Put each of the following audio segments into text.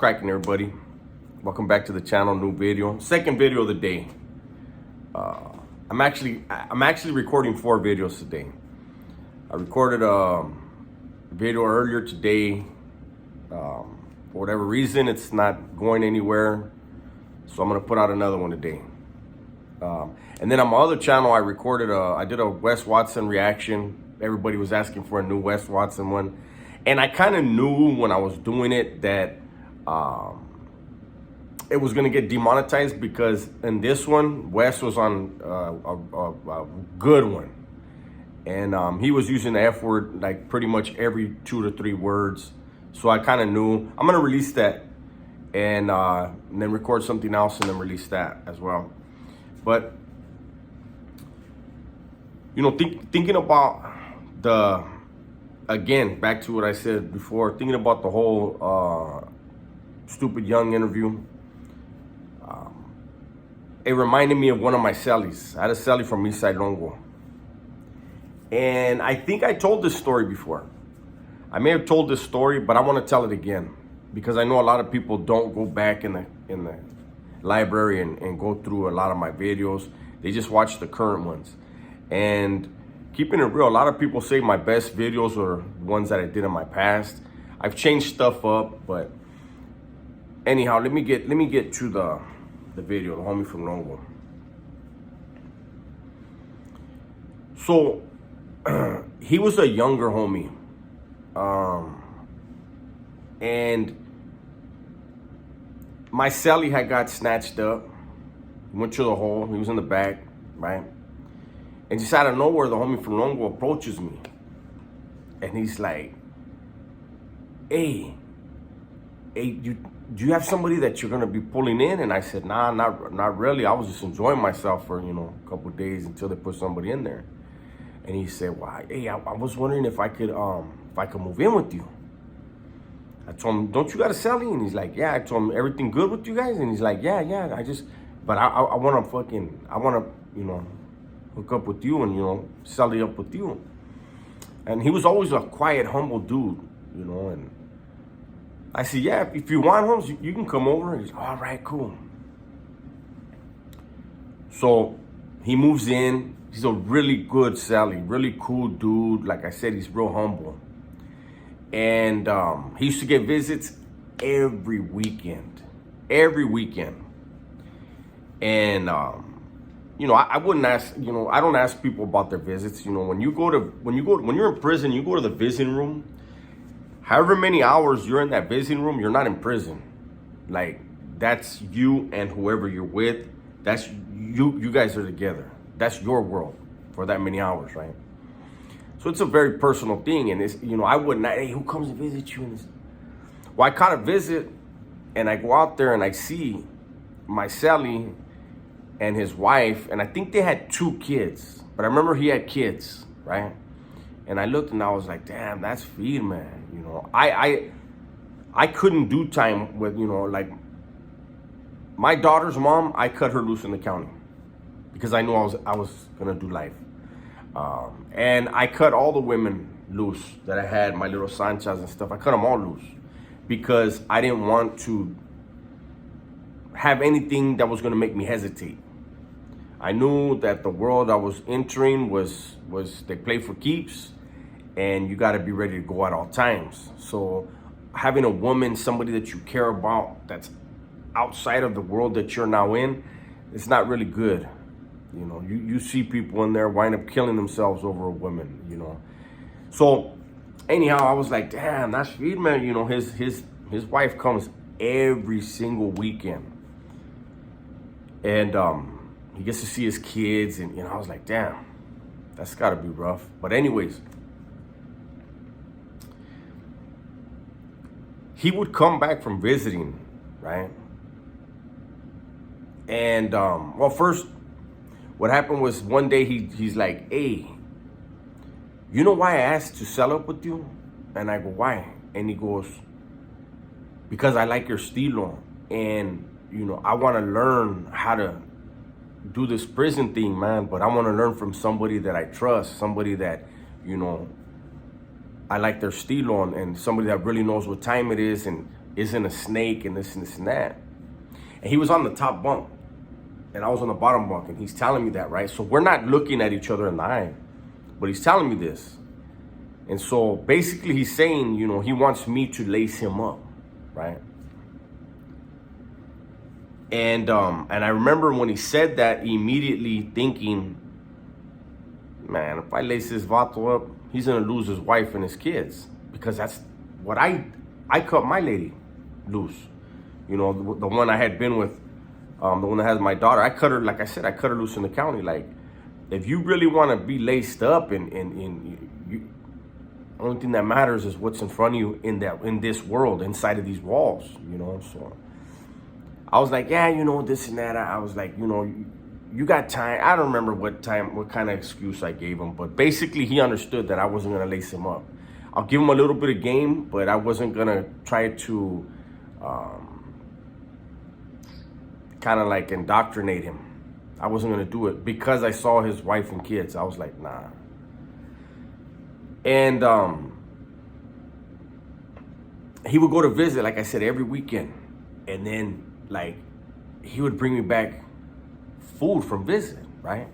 cracking, everybody? Welcome back to the channel. New video, second video of the day. I'm actually recording 4 videos today. I recorded a video earlier today. For whatever reason, it's not going anywhere, so I'm gonna put out another one today. And then on my other channel, I did a Wes Watson reaction. Everybody was asking for a new Wes Watson one, and I kind of knew when I was doing it that it was gonna get demonetized, because in this one, Wes was on a good one, and he was using the F word like pretty much every 2 to 3 words. So I kind of knew I'm gonna release that, and then record something else and then release that as well. But you know, thinking about again, back to what I said before, thinking about the whole Stupid Young interview, it reminded me of one of my cellies. I had a celly from Eastside Longo, and I think I told this story before. I may have told this story, but I want to tell it again, because I know a lot of people don't go back in the library and go through a lot of my videos. They just watch the current ones. And keeping it real, a lot of people say my best videos are ones that I did in my past. I've changed stuff up, but anyhow, let me get to the video, the homie from Longo. So he was a younger homie, and my celly had got snatched up. He went to the hole. He was in the back, right? And just out of nowhere, the homie from Longo approaches me, and he's like, "Hey, do you have somebody that you're gonna be pulling in?" And I said, "Nah, not really. I was just enjoying myself for a couple of days until they put somebody in there." And he said, "Well, hey, I was wondering if I could move in with you." I told him, "Don't you got a celly?" And he's like, "Yeah." I told him, "Everything good with you guys?" And he's like, "Yeah. But I want to hook up with you and celly up with you." And he was always a quiet, humble dude, and I said, "Yeah, if you want, Holmes, you can come over." And he's, "All right, cool." So he moves in. He's a really good celly, really cool dude. Like I said, he's real humble. And he used to get visits every weekend. And I wouldn't ask. I don't ask people about their visits. When you're in prison, you go to the visiting room. However many hours you're in that visiting room, you're not in prison. Like, that's you and whoever you're with. That's you guys are together. That's your world for that many hours, right? So it's a very personal thing, and it's I wouldn't. Hey, who comes to visit you? Well, I caught a visit, and I go out there and I see my celly and his wife, and I think they had 2 kids, but I remember he had kids, right? And I looked and I was like, damn, that's feed, man. I couldn't do time with, like my daughter's mom. I cut her loose in the county because I knew I was gonna do life. And I cut all the women loose that I had, my little Sanchas and stuff. I cut them all loose because I didn't want to have anything that was gonna make me hesitate. I knew that the world I was entering was they play for keeps, and you got to be ready to go at all times. So having a woman, somebody that you care about, that's outside of the world that you're now in, it's not really good. You see people in there wind up killing themselves over a woman. So anyhow, I was like, damn, that's feed, man. His wife comes every single weekend, and he gets to see his kids, and I was like, damn, that's gotta be rough. But anyways, he would come back from visiting, right? And well, first, what happened was one day he's like, "Hey, you know why I asked to sell up with you?" And I go, "Why?" And he goes, "Because I like your estilo, and I want to learn how to do this prison thing, man, but I want to learn from somebody that I trust, somebody that, I like their stilo, and somebody that really knows what time it is, and isn't a snake and this and this and that. And he was on the top bunk and I was on the bottom bunk, and he's telling me that, right? So we're not looking at each other in the eye, but he's telling me this. And so basically he's saying, you know, he wants me to lace him up, right? And I remember when he said that, immediately thinking, man, if I lace this vato up, he's gonna lose his wife and his kids, because that's what I cut my lady loose. You know, the one I had been with, the one that has my daughter, I cut her, like I said, I cut her loose in the county. Like, if you really want to be laced up, and you, the only thing that matters is what's in front of you in this world, inside of these walls, you know. So I was like, yeah, you know, this and that. I was like, you know, you got time. I don't remember what kind of excuse I gave him, but basically he understood that I wasn't gonna lace him up. I'll give him a little bit of game, but I wasn't gonna try to kind of like indoctrinate him. I wasn't gonna do it because I saw his wife and kids. I was like, nah. And he would go to visit, like I said, every weekend, and then like he would bring me back food from visiting, right?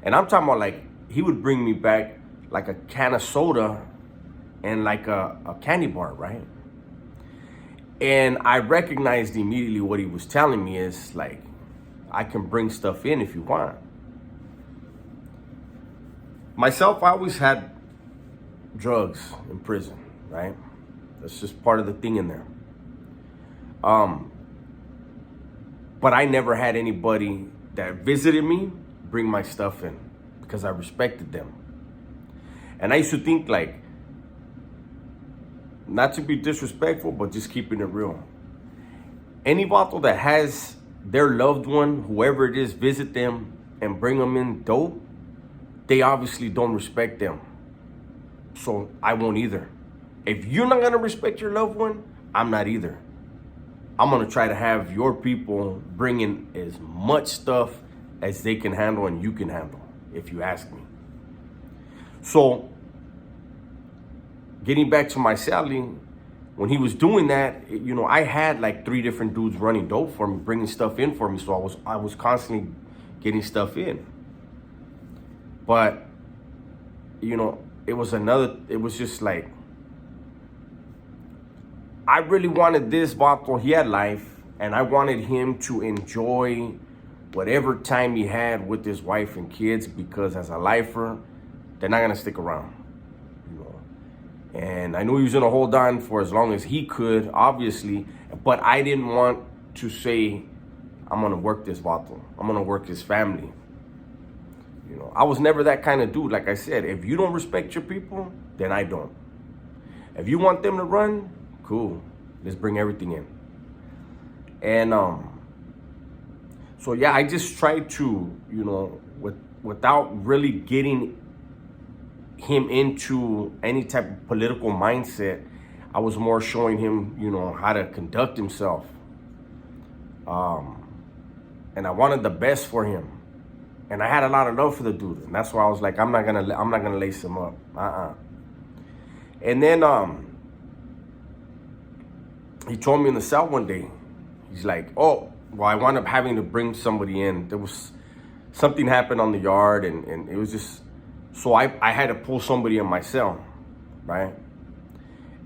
And I'm talking about, like, he would bring me back like a can of soda and like a candy bar, right? And I recognized immediately what he was telling me is like, I can bring stuff in if you want. Myself, I always had drugs in prison, right? That's just part of the thing in there. But I never had anybody that visited me bring my stuff in, because I respected them. And I used to think, like, not to be disrespectful, but just keeping it real. Any vato that has their loved one, whoever it is, visit them and bring them in dope, they obviously don't respect them. So I won't either. If you're not gonna respect your loved one, I'm not either. I'm gonna try to have your people bring in as much stuff as they can handle and you can handle, if you ask me. So, getting back to my Sally, when he was doing that, you know, I had like 3 different dudes running dope for me, bringing stuff in for me. So I was constantly getting stuff in. But, you know, it was just like, I really wanted this vato. He had life, and I wanted him to enjoy whatever time he had with his wife and kids, because as a lifer, they're not gonna stick around, you know. And I knew he was gonna hold on for as long as he could, obviously, but I didn't want to say, I'm gonna work this vato, I'm gonna work his family. You know, I was never that kind of dude. Like I said, if you don't respect your people, then I don't. If you want them to run, cool, let's bring everything in. And so yeah, I just tried to, you know, without really getting him into any type of political mindset, I was more showing him, you know, how to conduct himself. And I wanted the best for him. And I had a lot of love for the dude. And that's why I was like, I'm not gonna lace him up. And then he told me in the cell one day, he's like, oh, well, I wound up having to bring somebody in. There was something happened on the yard, and it was just, so I had to pull somebody in my cell, right?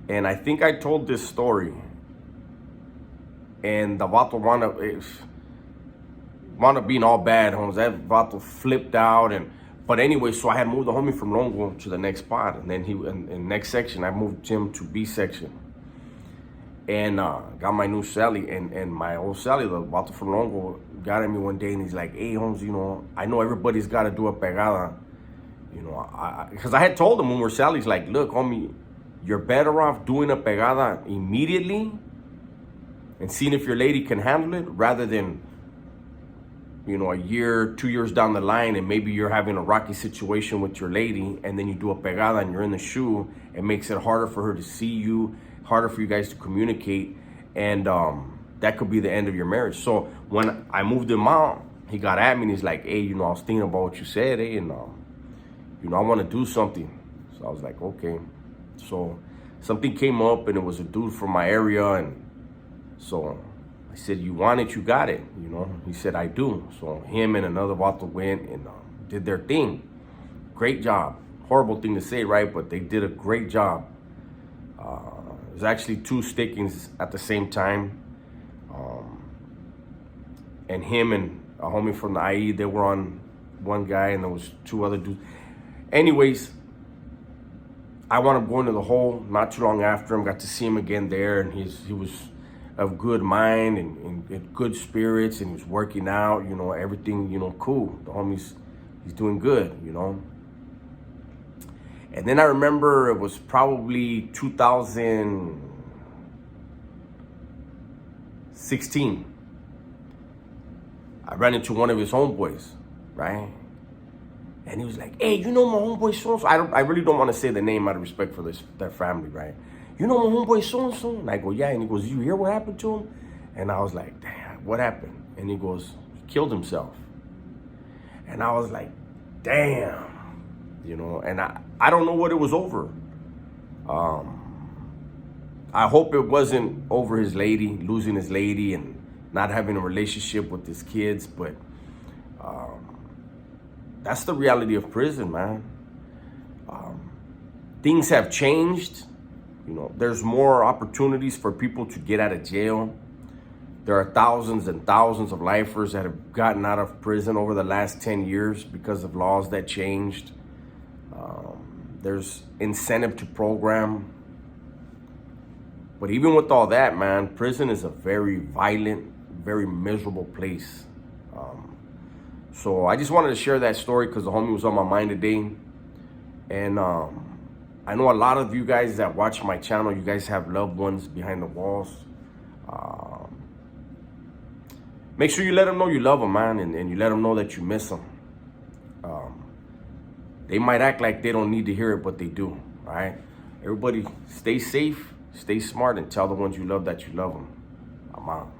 And I think I told this story, and the vato wound up being all bad, homes. That vato flipped out, but anyway, so I had moved the homie from Longo to the next spot, and then in next section, I moved him to B section. And got my new Sally, and my old Sally, the vato from Longo, got at me one day, and he's like, hey, Holmes, you know, I know everybody's got to do a pegada, you know, because I had told him when we're Sally's like, look, homie, you're better off doing a pegada immediately and seeing if your lady can handle it, rather than, you know, a year, 2 years down the line, and maybe you're having a rocky situation with your lady, and then you do a pegada and you're in the shoe. It makes it harder for her to see you, harder for you guys to communicate, and that could be the end of your marriage. So when I moved him out, he got at me and he's like, hey, you know, I was thinking about what you said, and you know, I want to do something. So I was like, okay. So something came up, and it was a dude from my area, and so I said, "You want it, you got it." You know, he said, "I do." So him and another vato went and did their thing. Great job. Horrible thing to say, right? But they did a great job. There's actually 2 stickings at the same time. And him and a homie from the IE, they were on one guy, and there was 2 other dudes. Anyways, I wound up going to the hole not too long after him. Got to see him again there, and he was of good mind and good spirits, and he was working out, you know, everything, you know, cool. The homie's, he's doing good, you know. And then I remember it was probably 2016. I ran into one of his homeboys, right? And he was like, "Hey, you know my homeboy so-and-so?" I really don't want to say the name out of respect for their family, right? "You know my homeboy so-and-so?" And I go, "Yeah." And he goes, "You hear what happened to him?" And I was like, "Damn, what happened?" And he goes, "He killed himself." And I was like, "Damn." You know, and I don't know what it was over. I hope it wasn't over his lady, losing his lady and not having a relationship with his kids, but that's the reality of prison, man. Things have changed. You know, there's more opportunities for people to get out of jail. There are thousands and thousands of lifers that have gotten out of prison over the last 10 years because of laws that changed. There's incentive to program. But even with all that, man, prison is a very violent, very miserable place. So I just wanted to share that story because the homie was on my mind today. And I know a lot of you guys that watch my channel, you guys have loved ones behind the walls. Make sure you let them know you love them, man, and you let them know that you miss them. They might act like they don't need to hear it, but they do, all right? Everybody stay safe, stay smart, and tell the ones you love that you love them. I'm out.